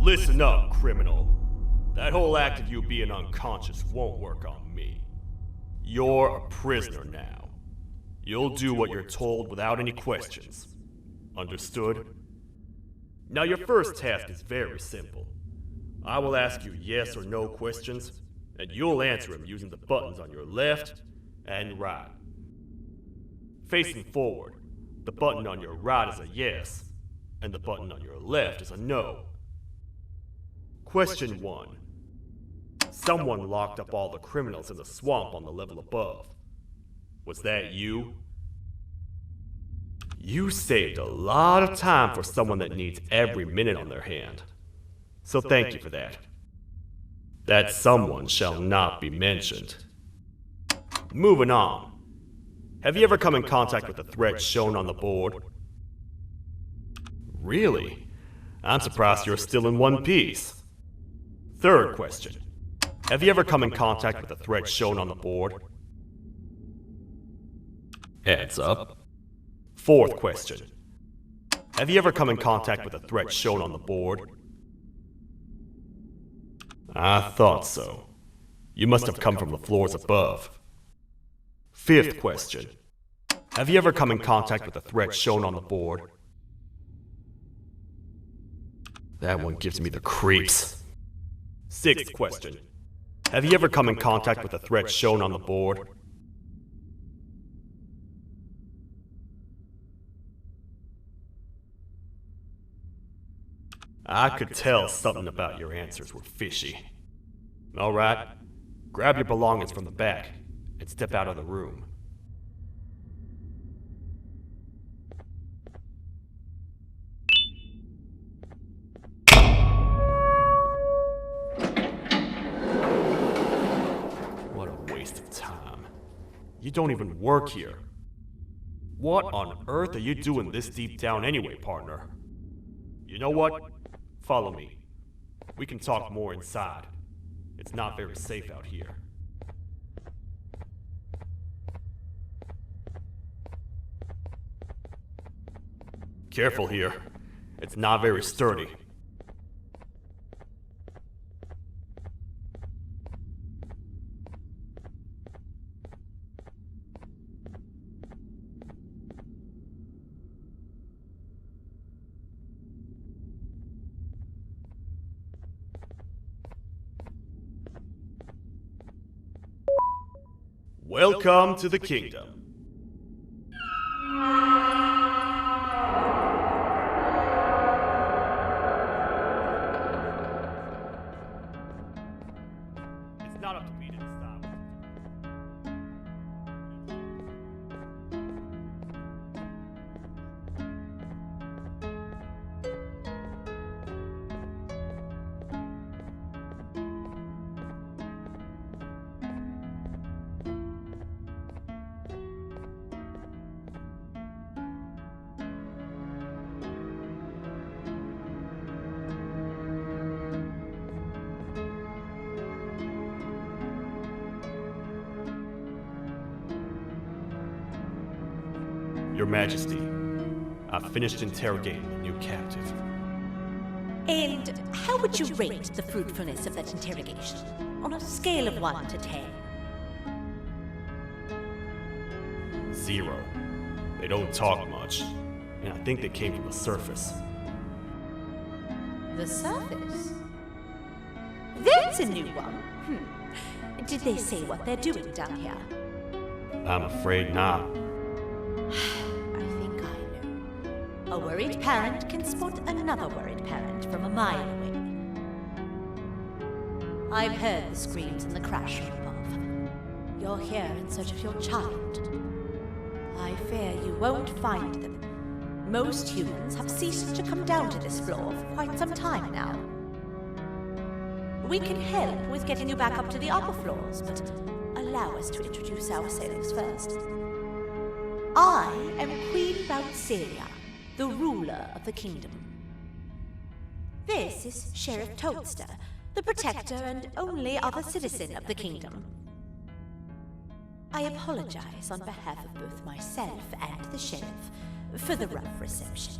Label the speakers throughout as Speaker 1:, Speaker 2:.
Speaker 1: Listen up, criminal. That whole act of you being unconscious won't work on me. You're a prisoner now. You'll do what you're told without any questions. Understood? Now your first task is very simple. I will ask you yes or no questions, and you'll answer them using the buttons on your left and right. Facing forward, the button on your right is a yes, and the button on your left is a no. Question 1. Someone locked up all the criminals in the swamp on the level above. Was that you? You saved a lot of time for someone that needs every minute on their hand. So thank you for that. That someone shall not be mentioned. Moving on. Have you ever come in contact with the threat shown on the board? Really? I'm surprised you're still in one piece. Third question. Have you ever come in contact with the threat shown on the board? Heads up. Fourth question. Have you ever come in contact with the threat shown on the board? I thought so. You must have come from the floors above. Fifth question. Have you ever come in contact with the threat shown on the board? That one gives me the creeps. Sixth question. Have you ever come in contact with the threat shown on the board? I could tell something about your answers were fishy. Alright, grab your belongings from the back and step out of the room. You don't even work here. What on earth are you doing this deep down anyway, partner? You know what? Follow me. We can talk more inside. It's not very safe out here. Careful here. It's not very sturdy. Welcome to the kingdom. It's not up to me to decide. Your Majesty, I've finished interrogating the new captive.
Speaker 2: And how would you rate the fruitfulness of that interrogation, on a scale of 1 to 10?
Speaker 1: 0. They don't talk much, and I think they came from the surface.
Speaker 2: The surface? That's a new one. Did they say what they're doing down here?
Speaker 1: I'm afraid not.
Speaker 2: I think I know. A worried parent can spot another worried parent from a mile away. I've heard the screams and the crash from above. You're here in search of your child. I fear you won't find them. Most humans have ceased to come down to this floor for quite some time now. We can help with getting you back up to the upper floors, but allow us to introduce ourselves first. I am Queen Bouncelia, the ruler of the kingdom. This is Sheriff Toadster, the protector and only other citizen of the kingdom. I apologize on behalf of both myself and the sheriff for the rough reception.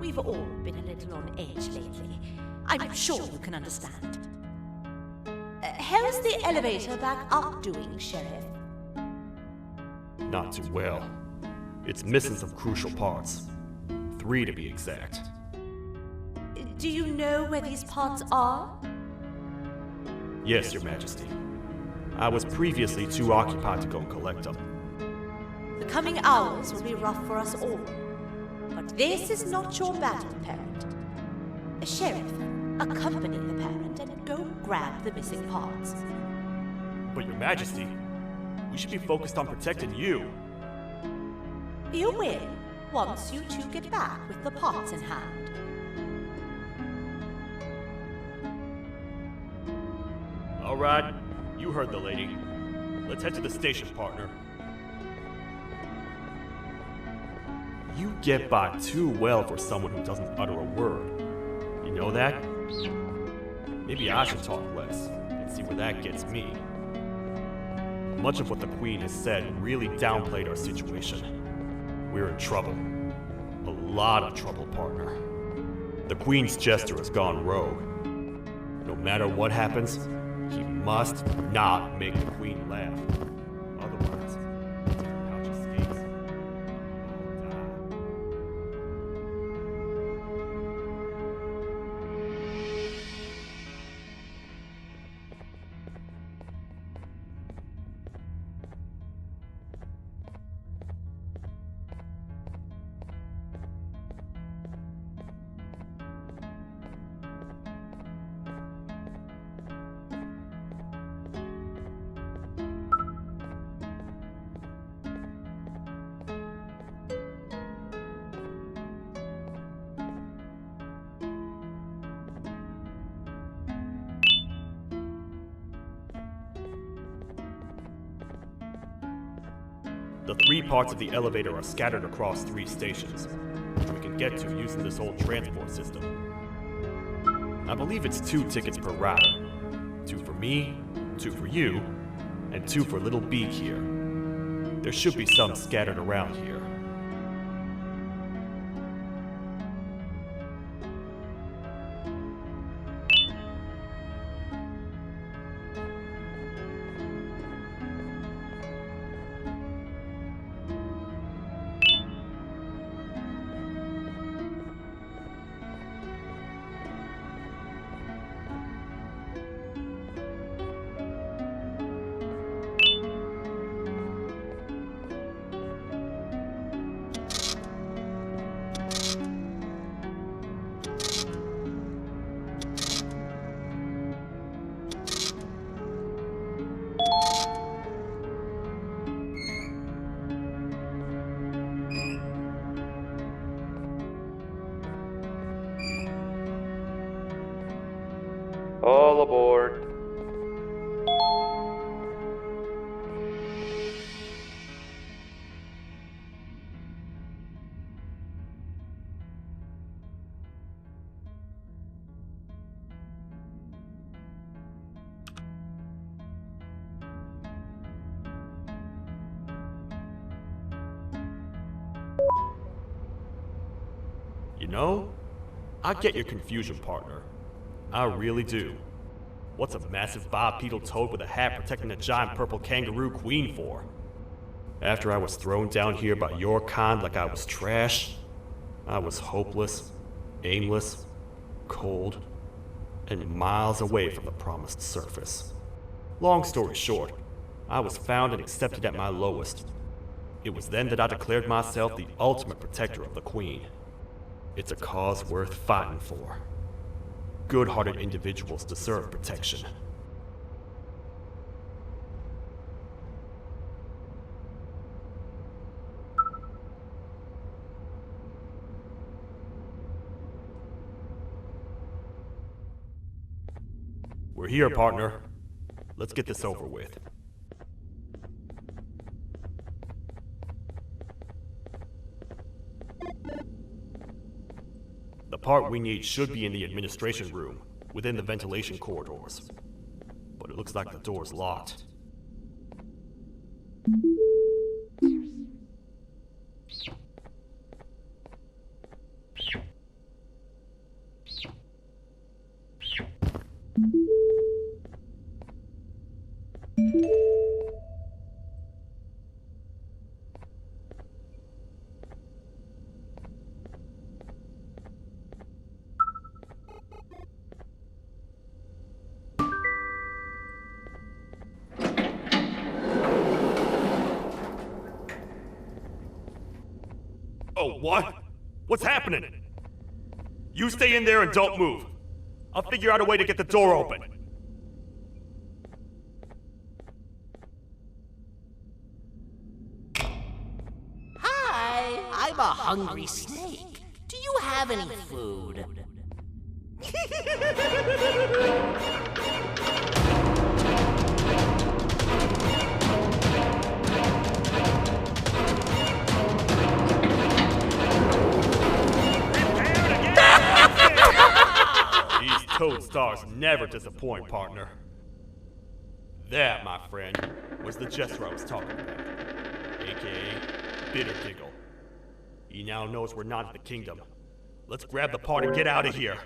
Speaker 2: We've all been a little on edge lately. I'm sure you can understand. How's the elevator back up doing, Sheriff?
Speaker 1: Not too well. It's missing some crucial parts. 3 to be exact.
Speaker 2: Do you know where these parts are?
Speaker 1: Yes, Your Majesty. I was previously too occupied to go and collect them.
Speaker 2: The coming hours will be rough for us all. But this is not your battle, parent. Sheriff, accompany the parent and go grab the missing parts.
Speaker 1: But Your Majesty, we should be focused on protecting you.
Speaker 2: You will, once you two get back with the parts in hand.
Speaker 1: All right, you heard the lady. Let's head to the station, partner. You get by too well for someone who doesn't utter a word. You know that? Maybe I should talk less and see where that gets me. Much of what the Queen has said really downplayed our situation. We're in trouble. A lot of trouble, partner. The Queen's jester has gone rogue. No matter what happens, he must not make the Queen laugh. Otherwise, pouch escapes. All die. The 3 parts of the elevator are scattered across 3 stations, which we can get to using this old transport system. I believe it's 2 tickets per rider. 2 for me, 2 for you, and 2 for Little Beak here. There should be some scattered around here.
Speaker 3: All aboard.
Speaker 1: You know, I get your confusion, partner. I really do. What's a massive bipedal toad with a hat protecting a giant purple kangaroo queen for? After I was thrown down here by your kind like I was trash, I was hopeless, aimless, cold, and miles away from the promised surface. Long story short, I was found and accepted at my lowest. It was then that I declared myself the ultimate protector of the Queen. It's a cause worth fighting for. Good-hearted individuals deserve protection. We're here, partner. Let's get this over with. The part we need should be in the administration room, within the ventilation corridors. But it looks like the door's locked. Oh, what? What's happening? You stay in there and don't move. I'll figure out a way to get the door open.
Speaker 3: Hi, I'm a hungry snake. Do you have any food?
Speaker 1: These toad stars never disappoint, partner. That, my friend, was the Jester I was talking about, aka Bitter Giggle. He now knows we're not in the kingdom. Let's grab the part and get out of here.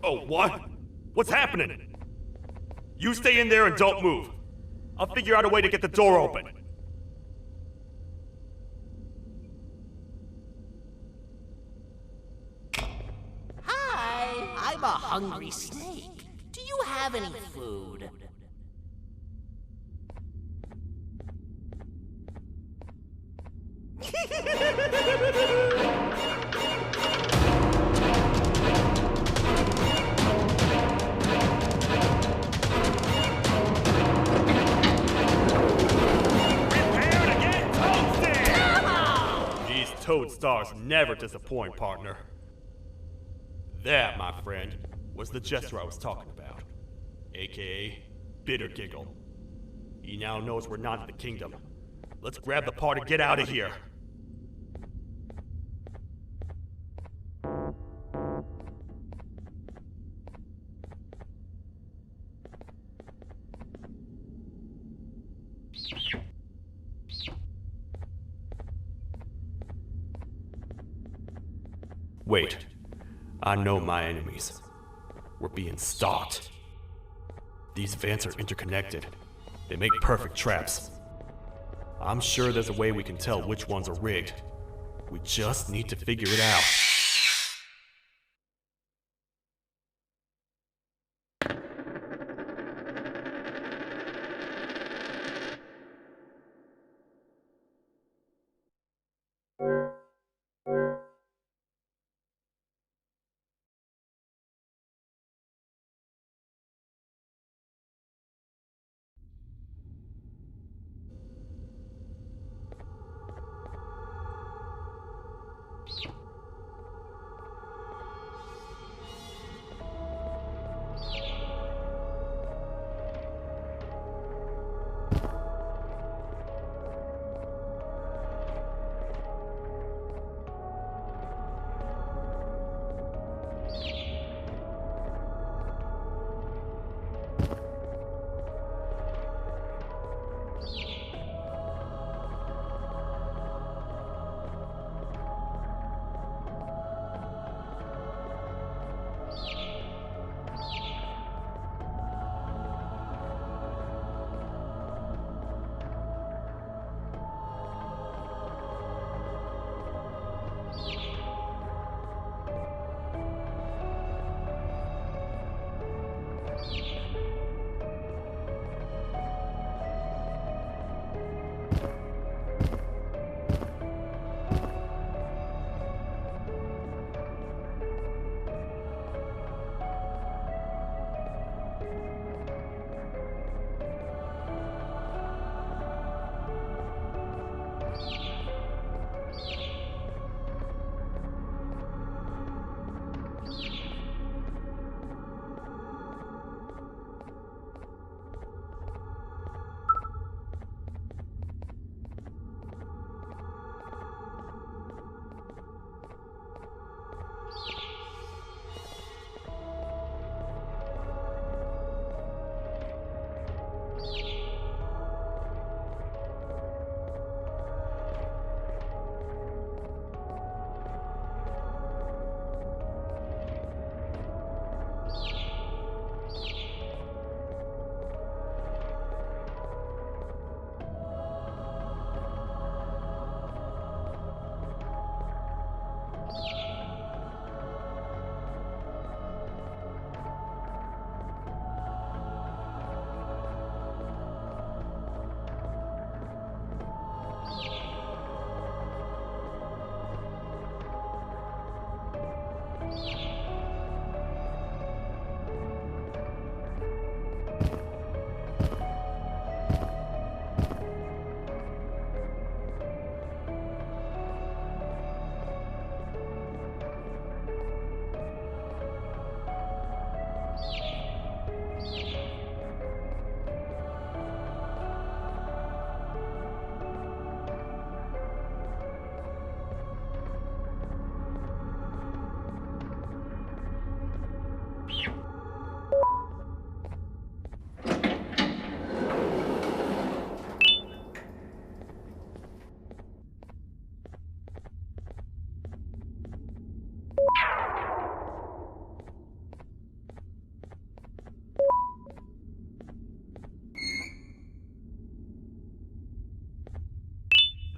Speaker 1: Oh, what? What's happening? You stay in there and don't move. I'll figure out a way to get the door open.
Speaker 3: Hi, I'm a hungry snake. Do you have any food?
Speaker 1: Toad stars never disappoint, partner. That, my friend, was the Jester I was talking about, aka Bitter Giggle. He now knows we're not in the kingdom. Let's grab the part and get out of here. Wait, I know my enemies. We're being stalked. These vents are interconnected. They make perfect traps. I'm sure there's a way we can tell which ones are rigged. We just need to figure it out.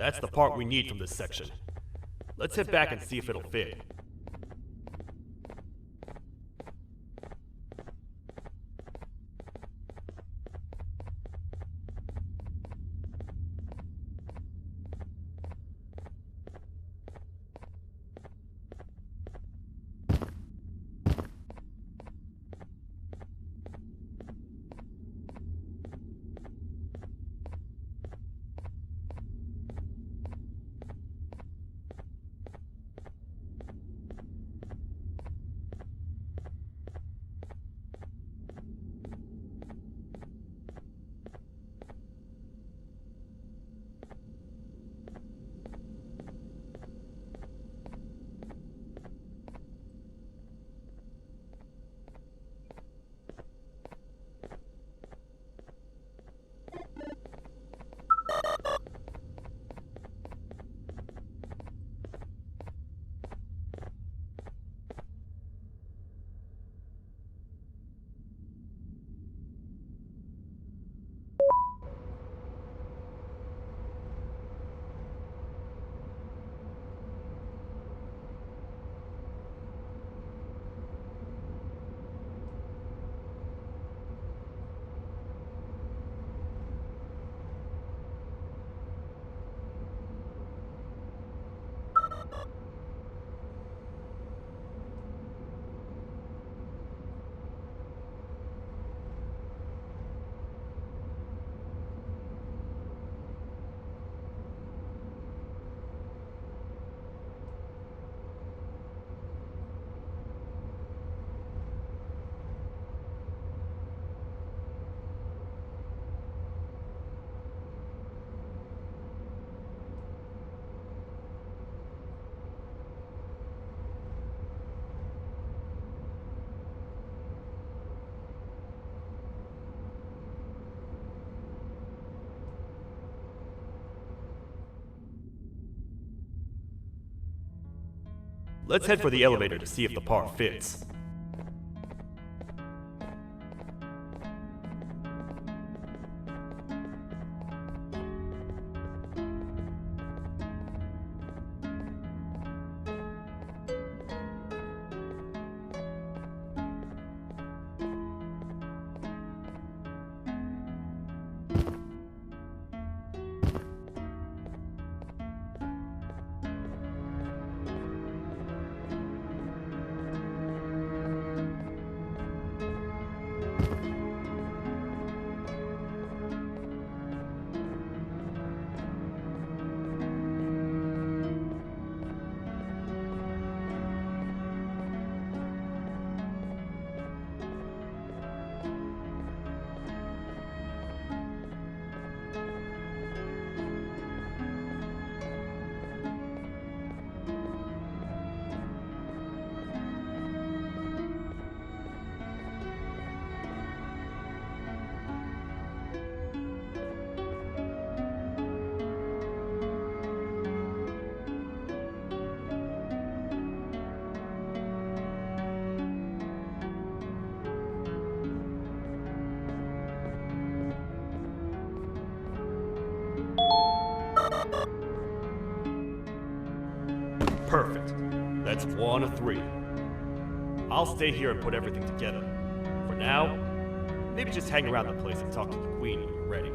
Speaker 1: That's the part we need from this section. Let's head back and see if it'll fit. Let's head for the elevator to see if the part fits. Perfect. That's 1 of 3. I'll stay here and put everything together. For now, maybe just hang around the place and talk to the Queen when you're ready.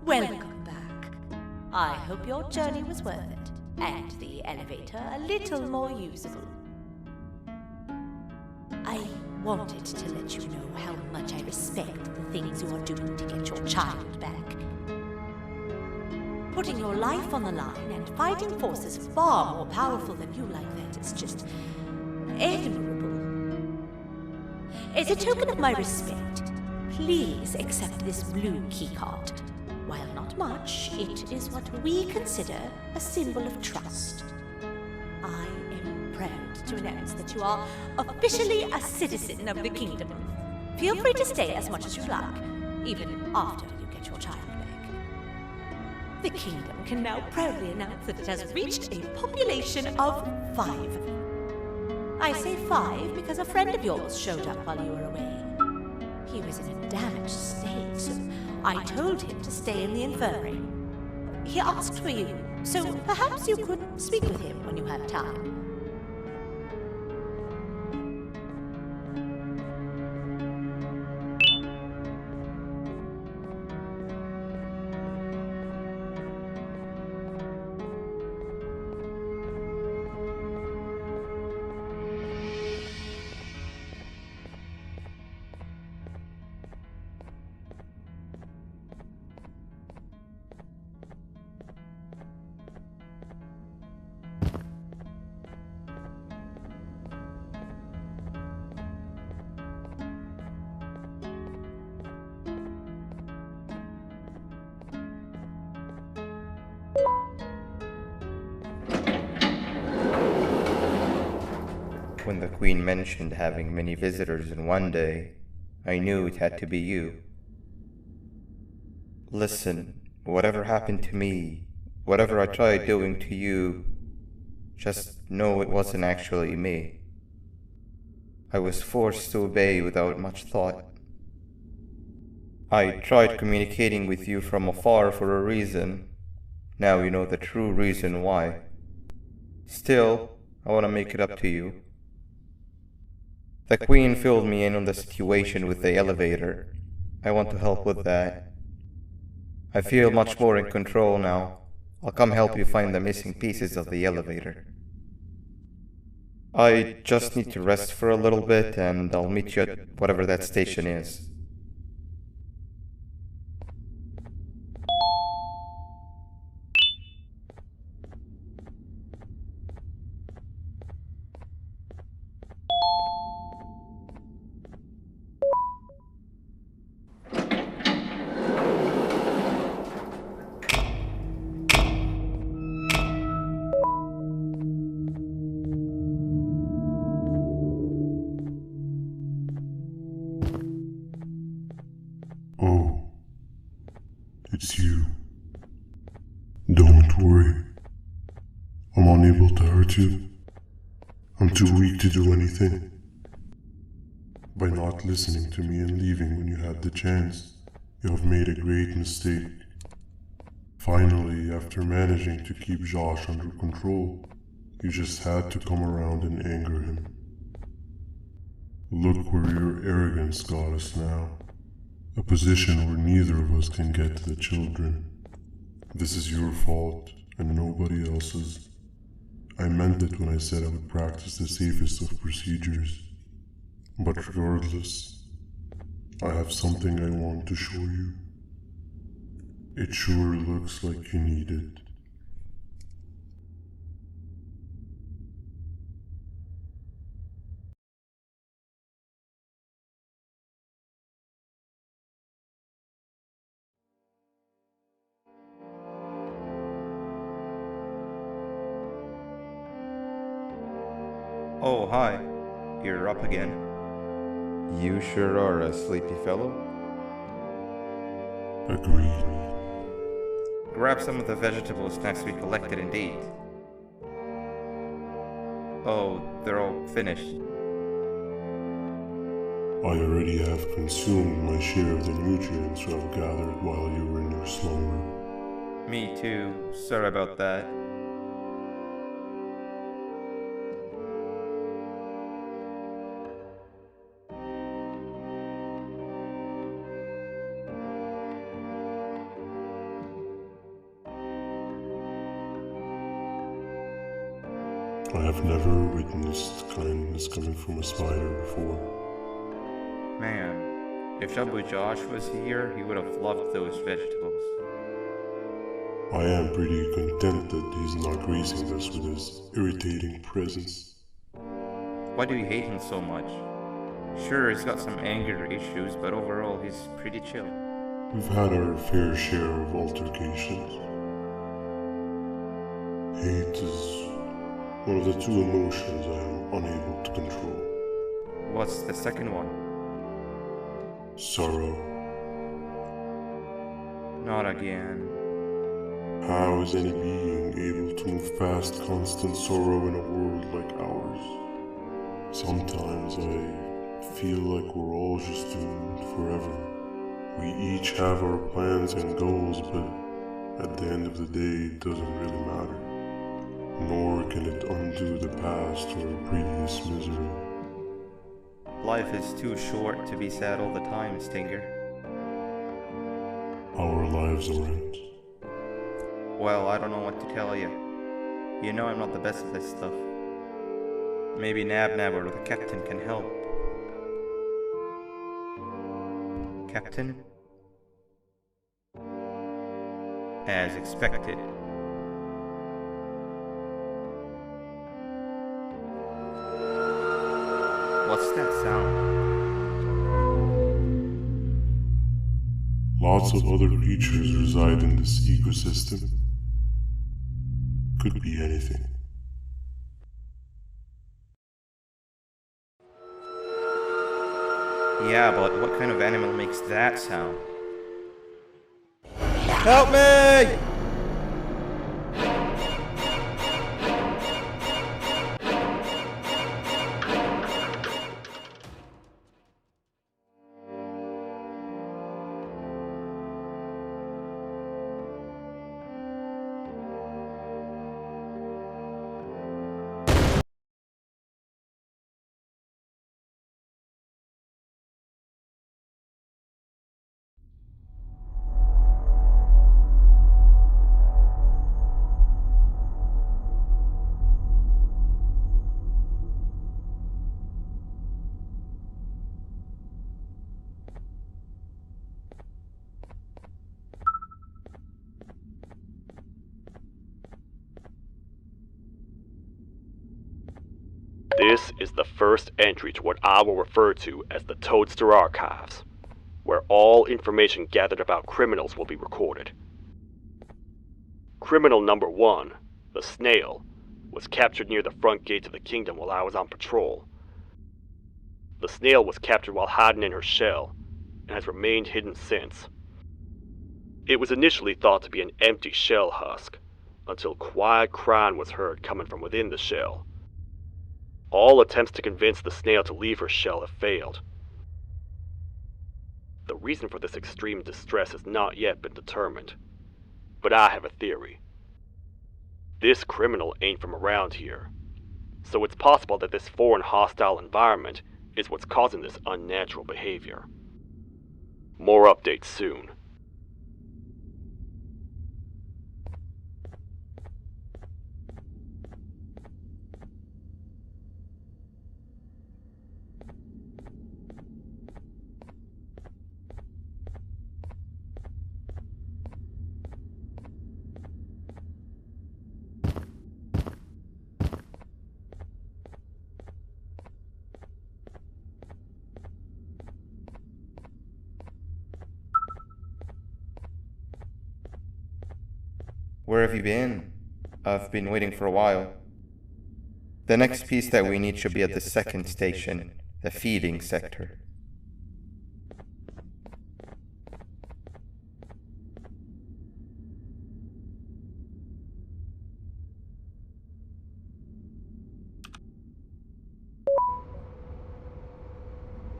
Speaker 2: Welcome back. I hope your journey was worth it, and the elevator a little more usable. I wanted to let you know how much I respect the things you are doing to get your child back. Putting your life on the line and fighting forces far more powerful than you like that is just admirable. As a token of my respect, please accept this blue keycard. While not much, it is what we consider a symbol of trust. I am proud to announce that you are officially a citizen of the kingdom. Feel free to stay as much as you like, even after you get your child back. The kingdom can now proudly announce that it has reached a population of 5. I say 5 because a friend of yours showed up while you were away. He was in a damaged state, so I told him to stay in the infirmary. He asked for you, so perhaps you could speak with him when you have time.
Speaker 4: When the Queen mentioned having many visitors in one day, I knew it had to be you. Listen, whatever happened to me, whatever I tried doing to you, just know it wasn't actually me. I was forced to obey without much thought. I tried communicating with you from afar for a reason. Now you know the true reason why. Still, I want to make it up to you. The Queen filled me in on the situation with the elevator. I want to help with that. I feel much more in control now. I'll come help you find the missing pieces of the elevator. I just need to rest for a little bit and I'll meet you at whatever that station is.
Speaker 5: Oh, it's you. Don't worry. I'm unable to hurt you. I'm too weak to do anything. By not listening to me and leaving when you had the chance, you have made a great mistake. Finally, after managing to keep Josh under control, you just had to come around and anger him. Look where your arrogance got us now. A position where neither of us can get to the children. This is your fault, and nobody else's. I meant it when I said I would practice the safest of procedures. But regardless, I have something I want to show you. It sure looks like you need it.
Speaker 4: Oh, hi. You're up again. You sure are a sleepy fellow.
Speaker 5: Agreed.
Speaker 4: Grab some of the vegetable snacks we collected and eat. Oh, they're all finished.
Speaker 5: I already have consumed my share of the nutrients you have gathered while you were in your slumber.
Speaker 4: Me too. Sorry about that.
Speaker 5: I have never witnessed kindness coming from a spider before.
Speaker 4: Man, if Abu Josh was here, he would have loved those vegetables.
Speaker 5: I am pretty content that he's not gracing us with his irritating presence.
Speaker 4: Why do you hate him so much? Sure, he's got some anger issues, but overall he's pretty chill.
Speaker 5: We've had our fair share of altercations. Hate is one of the two emotions I am unable to control.
Speaker 4: What's the second one?
Speaker 5: Sorrow.
Speaker 4: Not again.
Speaker 5: How is any being able to move past constant sorrow in a world like ours? Sometimes I feel like we're all just doomed forever. We each have our plans and goals, but at the end of the day, it doesn't really matter. Nor can it undo the past or previous misery.
Speaker 4: Life is too short to be sad all the time, Stinger.
Speaker 5: Our lives aren't.
Speaker 4: Well, I don't know what to tell you. You know I'm not the best at this stuff. Maybe Nab or the captain can help. Captain? As expected. What's that sound?
Speaker 5: Lots of other creatures reside in this ecosystem. Could be anything.
Speaker 4: Yeah, but what kind of animal makes that sound? Help me!
Speaker 1: This is the first entry to what I will refer to as the Toadster Archives, where all information gathered about criminals will be recorded. Criminal number 1, the Snail, was captured near the front gate of the kingdom while I was on patrol. The Snail was captured while hiding in her shell, and has remained hidden since. It was initially thought to be an empty shell husk, until quiet crying was heard coming from within the shell. All attempts to convince the Snail to leave her shell have failed. The reason for this extreme distress has not yet been determined, but I have a theory. This criminal ain't from around here, so it's possible that this foreign hostile environment is what's causing this unnatural behavior. More updates soon.
Speaker 4: Where have you been? I've been waiting for a while. The next piece that we need should be at the second station, the feeding sector.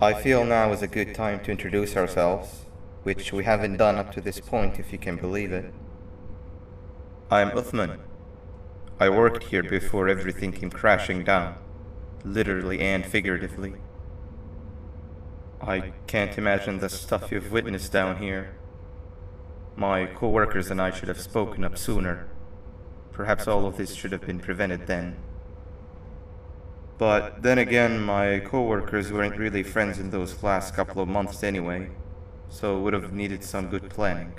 Speaker 4: I feel now is a good time to introduce ourselves, which we haven't done up to this point, if you can believe it. I'm Uthman. I worked here before everything came crashing down, literally and figuratively. I can't imagine the stuff you've witnessed down here. My co-workers and I should have spoken up sooner. Perhaps all of this should have been prevented then. But then again, my coworkers weren't really friends in those last couple of months anyway, so would have needed some good planning.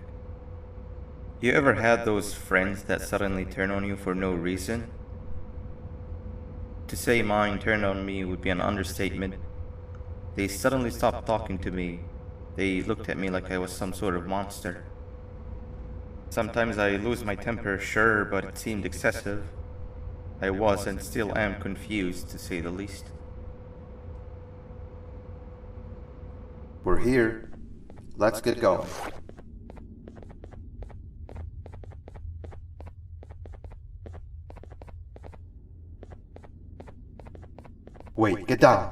Speaker 4: You ever had those friends that suddenly turn on you for no reason? To say mine turned on me would be an understatement. They suddenly stopped talking to me. They looked at me like I was some sort of monster. Sometimes I lose my temper, sure, but it seemed excessive. I was and still am confused, to say the least.
Speaker 6: We're here. Let's get going. Wait, get down.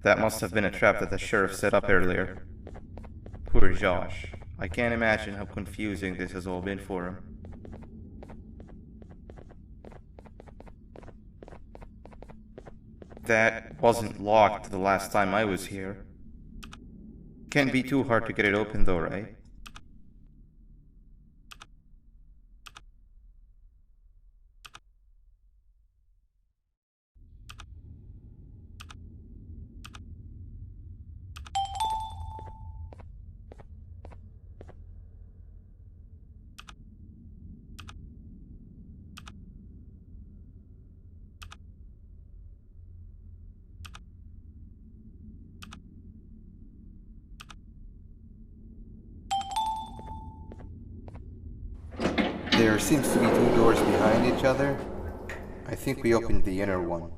Speaker 4: That must have been a trap that the sheriff set up earlier. Poor Josh. I can't imagine how confusing this has all been for him. That wasn't locked the last time I was here. Can't be too hard to get it open though, right?
Speaker 6: There seems to be two doors behind each other. I think we opened the inner one.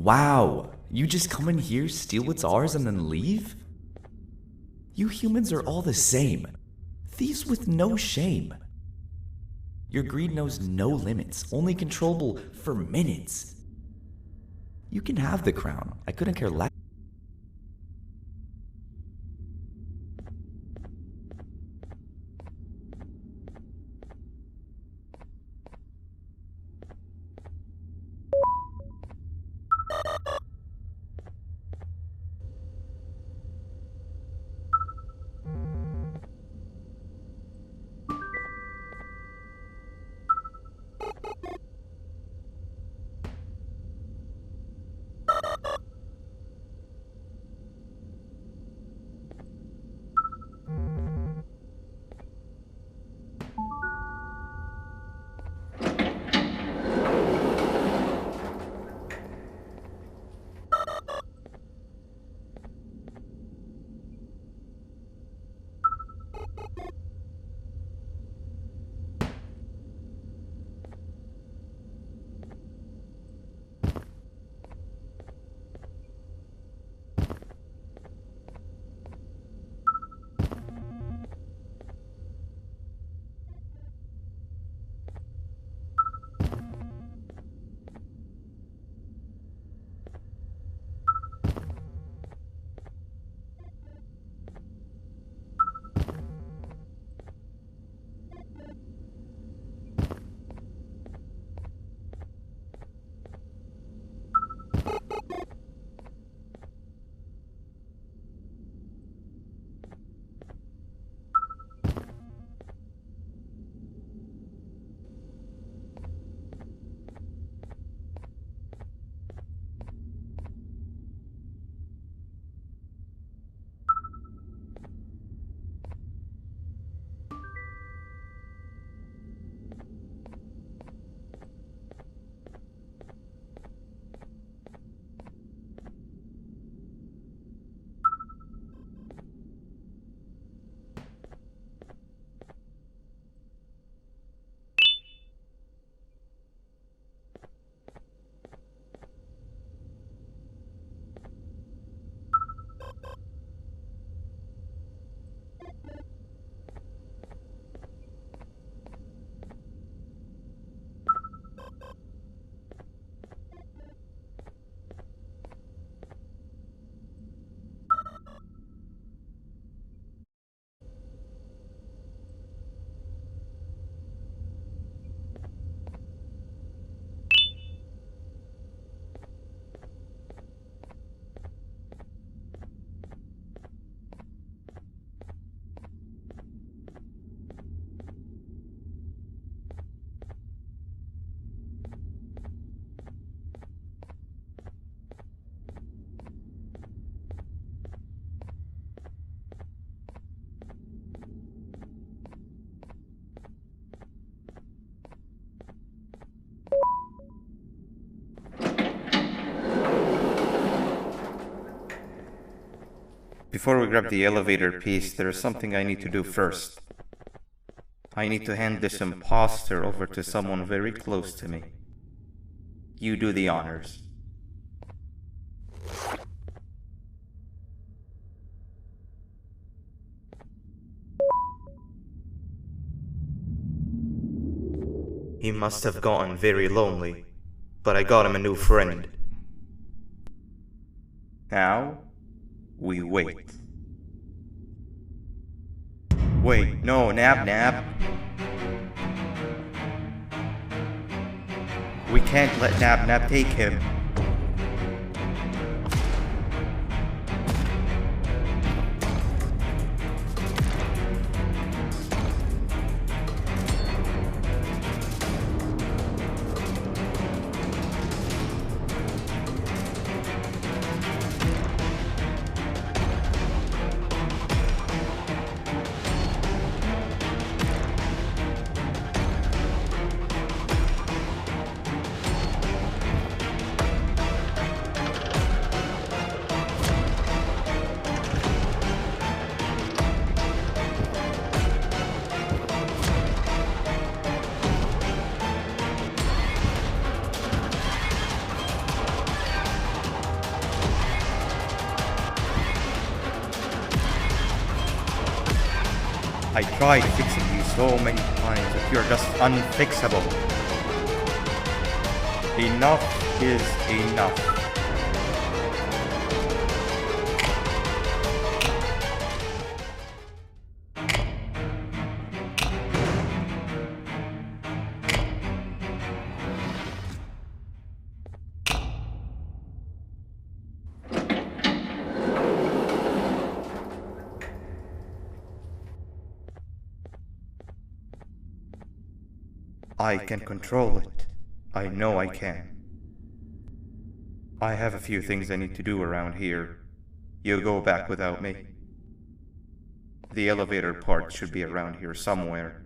Speaker 7: Wow, you just come in here, steal what's ours, and then leave? You humans are all the same. Thieves with no shame. Your greed knows no limits, only controllable for minutes. You can have the crown. I couldn't care less.
Speaker 4: Before we grab the elevator piece, there is something I need to do first. I need to hand this imposter over to someone very close to me. You do the honors. He must have gotten very lonely, but I got him a new friend. Now, we wait. Wait, no, Nab. We can't let Nab take him. I tried fixing you so many times that you're just unfixable. Enough is enough. I can control it. I know I can. I have a few things I need to do around here. You go back without me. The elevator part should be around here somewhere.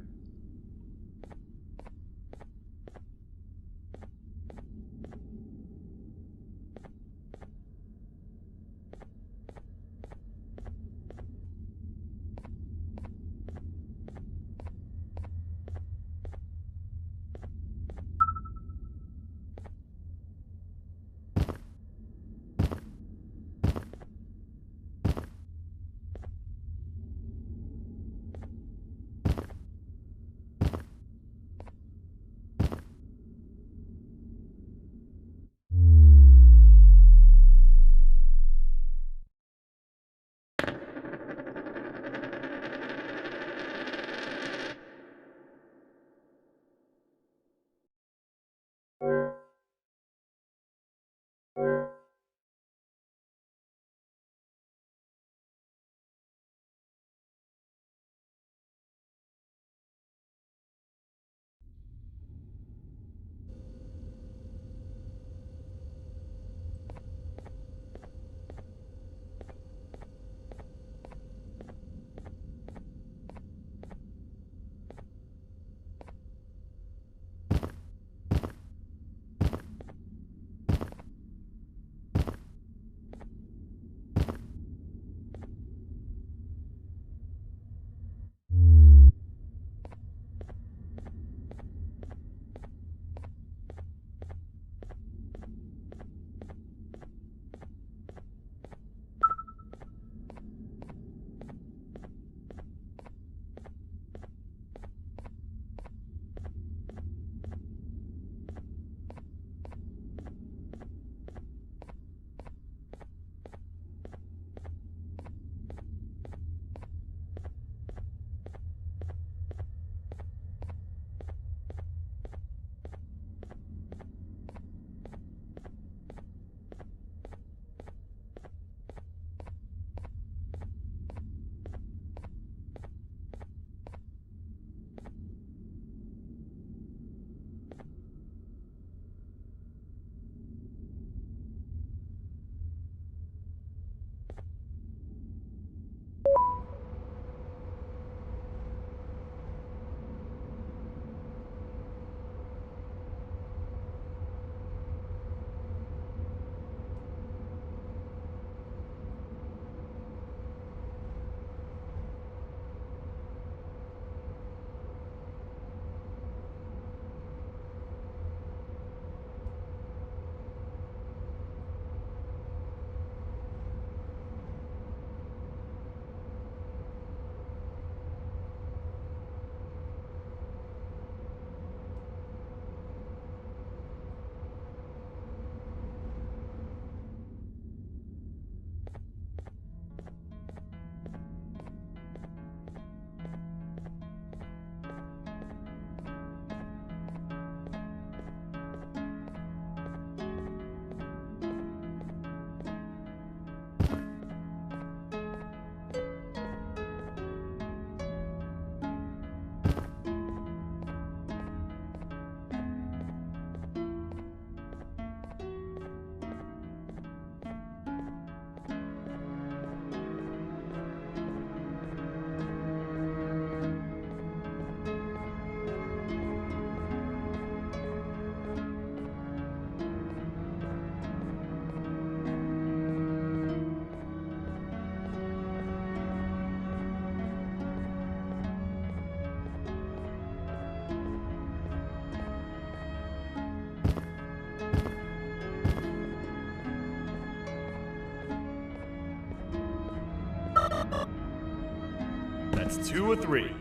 Speaker 1: That's 2 of 3.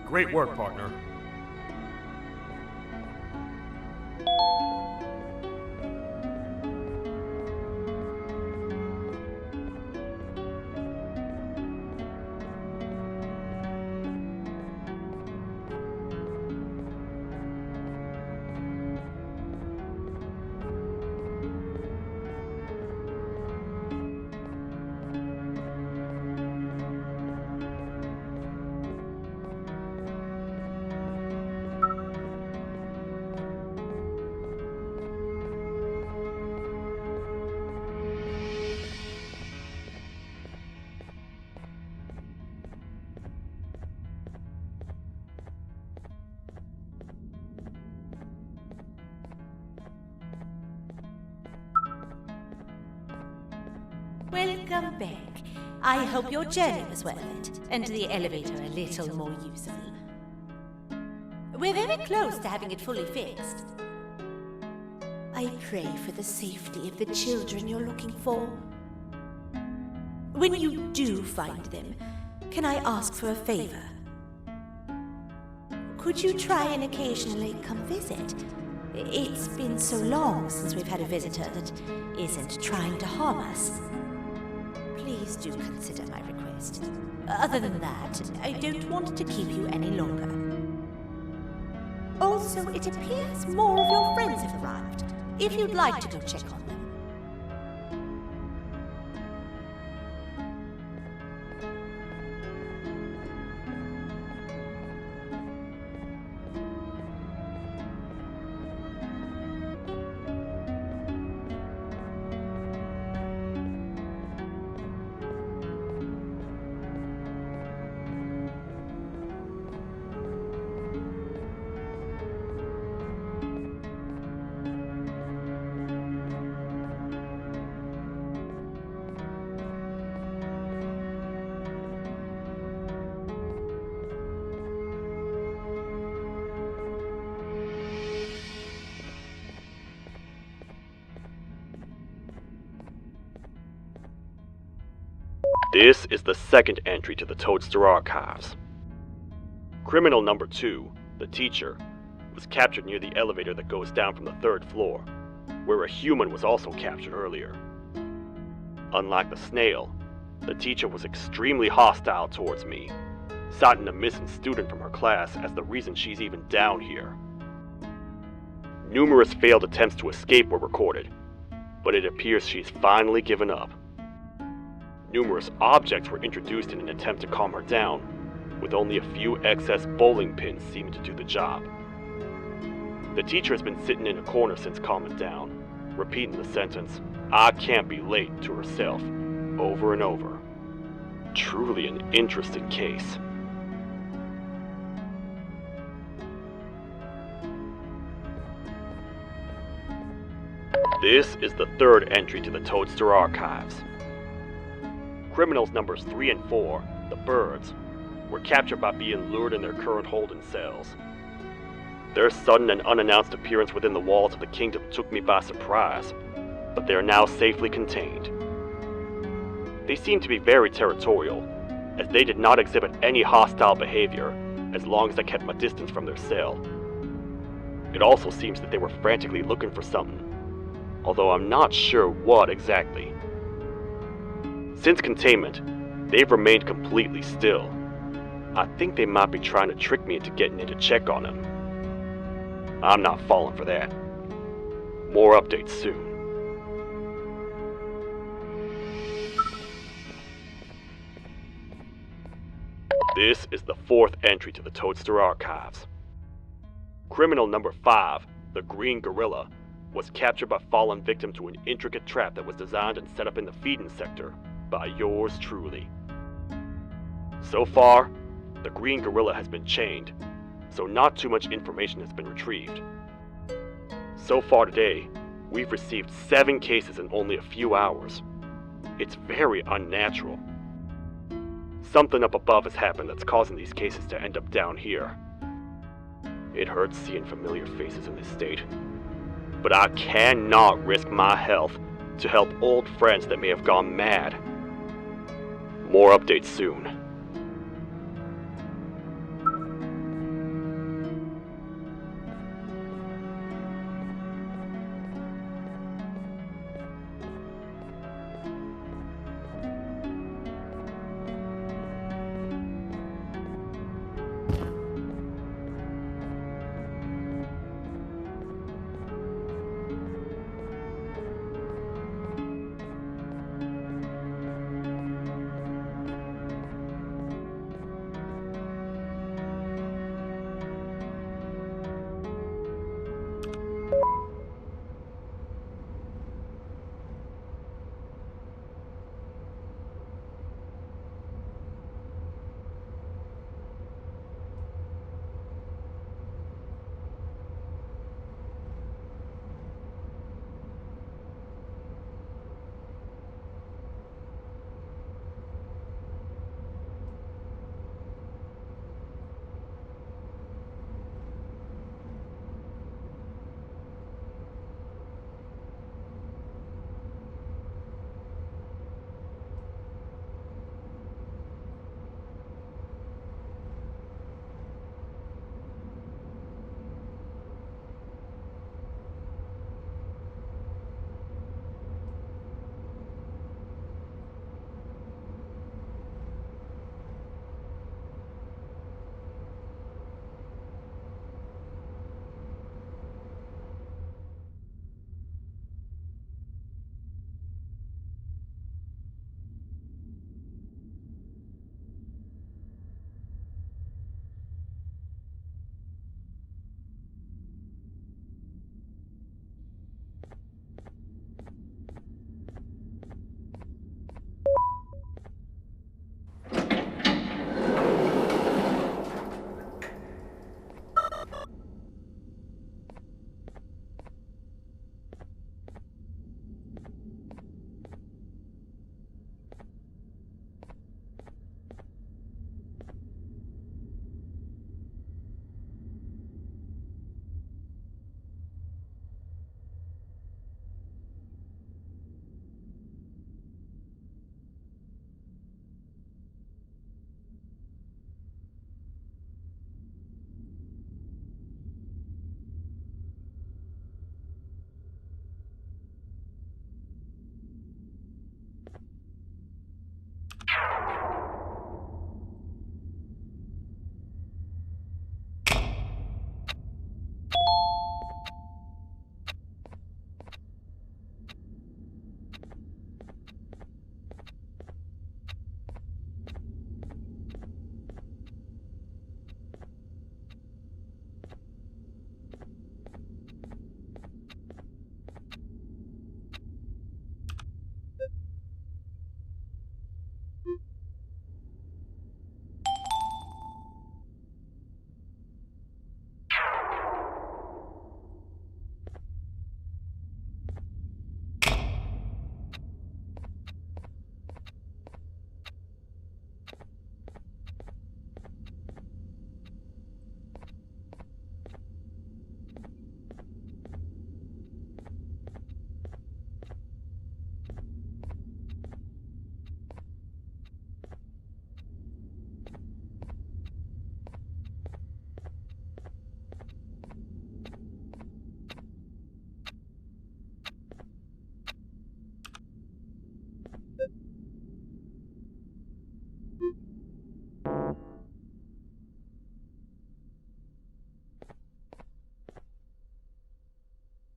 Speaker 1: Great work, partner.
Speaker 2: Welcome back. I hope your journey was worth it, and the elevator a little more useful. We're very close to having it fully fixed. I pray for the safety of the children you're looking for. When you do find them, can I ask for a favor? Could you try and occasionally come visit? It's been so long since we've had a visitor that isn't trying to harm us. Please do consider my request. Other than that, I don't want to keep you any longer. Also, it appears more of your friends have arrived, if you'd like to go check on them.
Speaker 1: This is the second entry to the Toadster Archives. Criminal number 2, the teacher, was captured near the elevator that goes down from the 3rd floor, where a human was also captured earlier. Unlike the snail, the teacher was extremely hostile towards me, citing a missing student from her class as the reason she's even down here. Numerous failed attempts to escape were recorded, but it appears she's finally given up. Numerous objects were introduced in an attempt to calm her down, with only a few excess bowling pins seeming to do the job. The teacher has been sitting in a corner since calming down, repeating the sentence, "I can't be late," to herself, over and over. Truly an interesting case. This is the 3rd entry to the Toadster Archives. Criminals numbers 3 and 4, the birds, were captured by being lured in their current holding cells. Their sudden and unannounced appearance within the walls of the kingdom took me by surprise, but they are now safely contained. They seem to be very territorial, as they did not exhibit any hostile behavior as long as I kept my distance from their cell. It also seems that they were frantically looking for something, although I'm not sure what exactly. Since containment, they've remained completely still. I think they might be trying to trick me into getting in to check on them. I'm not falling for that. More updates soon. This is the 4th entry to the Toadster Archives. Criminal number 5, the Green Gorilla, was captured by falling victim to an intricate trap that was designed and set up in the feeding sector by yours truly. So far, the Green Gorilla has been chained, so not too much information has been retrieved. So far today, we've received 7 cases in only a few hours. It's very unnatural. Something up above has happened that's causing these cases to end up down here. It hurts seeing familiar faces in this state, but I cannot risk my health to help old friends that may have gone mad. More updates soon.